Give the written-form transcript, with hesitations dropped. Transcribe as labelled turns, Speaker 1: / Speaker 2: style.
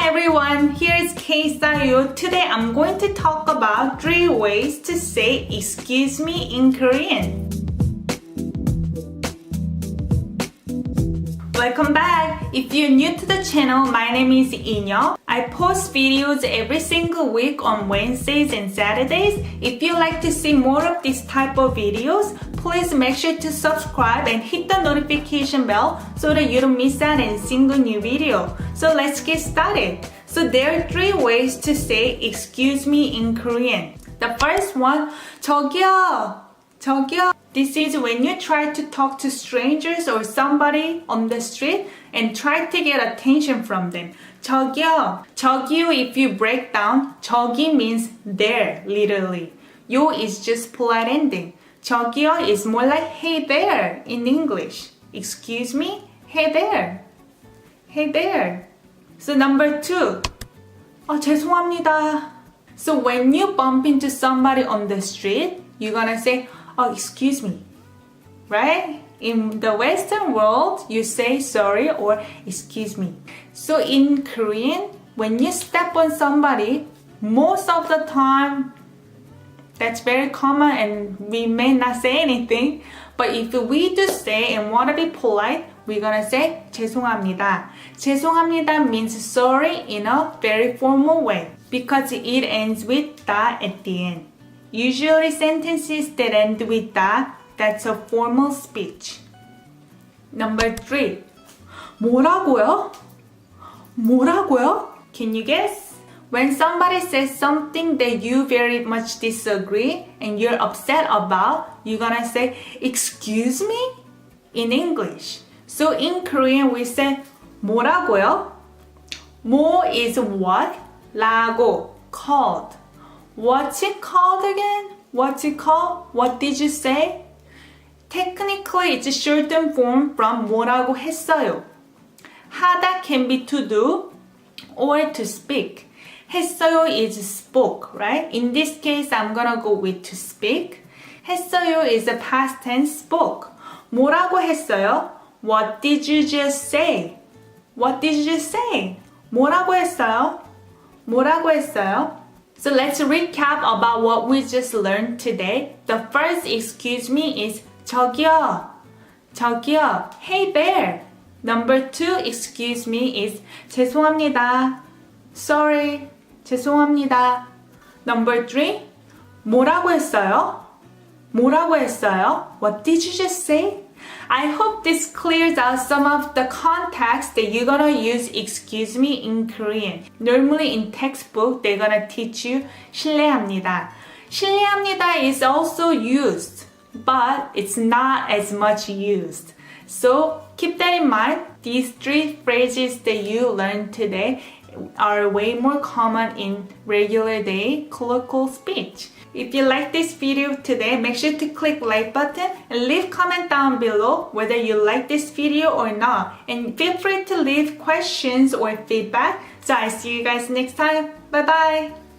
Speaker 1: Hi everyone, here is KSTYLEyo. Today I'm going to talk about 3 ways to say excuse me in Korean. Welcome back! If you're new to the channel, my name is Inyo. I post videos every single week on Wednesdays and Saturdays. If you like to see more of this type of videos, please make sure to subscribe and hit the notification bell so that you don't miss out on a single new video. So let's get started. So there are 3 ways to say excuse me in Korean. The first one, 저기요. 저기요. This is when you try to talk to strangers or somebody on the street and try to get attention from them. 저기요. 저기요, if you break down, 저기 means there, literally. 요 is just polite ending. 저기요 is more like hey there in English. Excuse me? Hey there. Hey there. So number 2. 죄송합니다. So when you bump into somebody on the street, you're gonna say, excuse me, right? In the Western world, you say sorry or excuse me. So in Korean, when you step on somebody, most of the time, that's very common and we may not say anything. But if we do say and want to be polite, we're gonna say 죄송합니다. 죄송합니다 means sorry in a very formal way because it ends with da at the end. Usually sentences that end with da, that's a formal speech. Number 3. 뭐라고요? 뭐라고요? Can you guess? When somebody says something that you very much disagree and you're upset about, you're gonna say, excuse me? In English. So in Korean we say 뭐라고요? 뭐 is what? 라고, called. What's it called again? What's it called? What did you say? Technically, it's a shortened form from 뭐라고 했어요. 하다 can be to do or to speak. 했어요 is spoke, right? In this case, I'm gonna go with to speak. 했어요 is a past tense spoke. 뭐라고 했어요? What did you just say? What did you just say? 뭐라고 했어요? 뭐라고 했어요? So let's recap about what we just learned today. The first excuse me is 저기요. 저기요. Hey there. Number 2 excuse me is 죄송합니다. Sorry. 죄송합니다. Number 3 뭐라고 했어요? 뭐라고 했어요? What did you just say? I hope this clears out some of the context that you're gonna use excuse me in Korean. Normally in textbook, they're gonna teach you 실례합니다. 실례합니다 is also used, but it's not as much used. So keep that in mind. These 3 phrases that you learned today are way more common in regular day colloquial speech. If you like this video today, make sure to click like button and leave comment down below whether you like this video or not. And feel free to leave questions or feedback. So I'll see you guys next time. Bye bye!